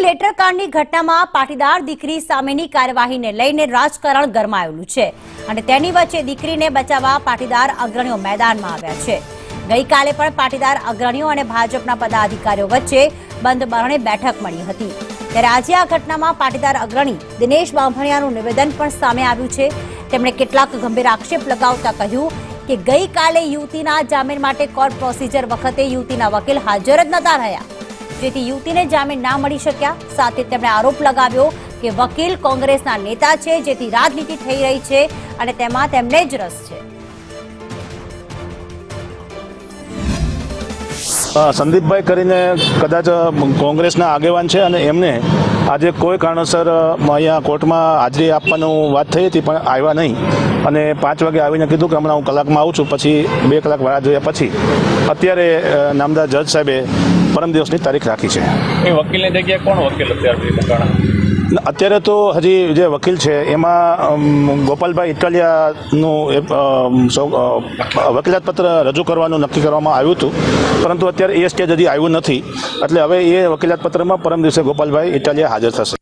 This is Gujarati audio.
થિયેટરકાંડની ઘટનામાં પાટીદાર દીકરી સામેની કાર્યવાહીને લઈને રાજકારણ ગરમાયેલું છે અને તેની વચ્ચે દીકરીને બચાવવા પાટીદાર અગ્રણીઓ મેદાનમાં આવ્યા છે। ગઈકાલે પણ પાટીદાર અગ્રણીઓ અને ભાજપના પદાધિકારીઓ વચ્ચે બંધ બારણે બેઠક મળી હતી। ત્યારે આજે આ ઘટનામાં પાટીદાર અગ્રણી દિનેશ બાંભણિયાનું નિવેદન પણ સામે આવ્યું છે। તેમણે કેટલાક ગંભીર આક્ષેપ લગાવતા કહ્યું કે ગઈકાલે યુવતીના જામીન માટે કોર્ટ પ્રોસિજર વખતે યુવતીના વકીલ હાજર જ નતા રહ્યા, જેથી યુવતીને જામીન ના મળી શક્યા। સાથે તેમણે આરોપ લગાવ્યો કે વકીલ કોંગ્રેસના નેતા છે, જેથી રાજનીતિ થઈ રહી છે અને તેમાં તેમને જ રસ છે। સંદીપભાઈ કરીને કદાચ કોંગ્રેસના આગેવાન છે અને એમને આજે કોઈ કારણસર અહીંયા કોર્ટમાં હાજરી આપવાનું વાત થઈ હતી, પણ આવ્યા નહીં અને 5 વાગે આવીને કીધું કે હમણાં હું કલાકમાં આવું છું। પછી 2 કલાક વાળા જોયા પછી અત્યારે નામદાર જજ સાહેબે પરમ દિવસની તારીખ રાખી છે। એ વકીલની જગ્યાએ કોણ વકીલ અત્યારે તો હજી જે વકીલ છે એમાં ગોપાલભાઈ ઇટાલિયાનું વકીલાત પત્ર રજૂ કરવાનું નક્કી કરવામાં આવ્યું હતું, પરંતુ અત્યારે એ સ્ટેજ હજી આવ્યું નથી, એટલે હવે એ વકીલાત પત્રમાં પરમ દિવસે ગોપાલભાઈ ઇટાલિયા હાજર થશે।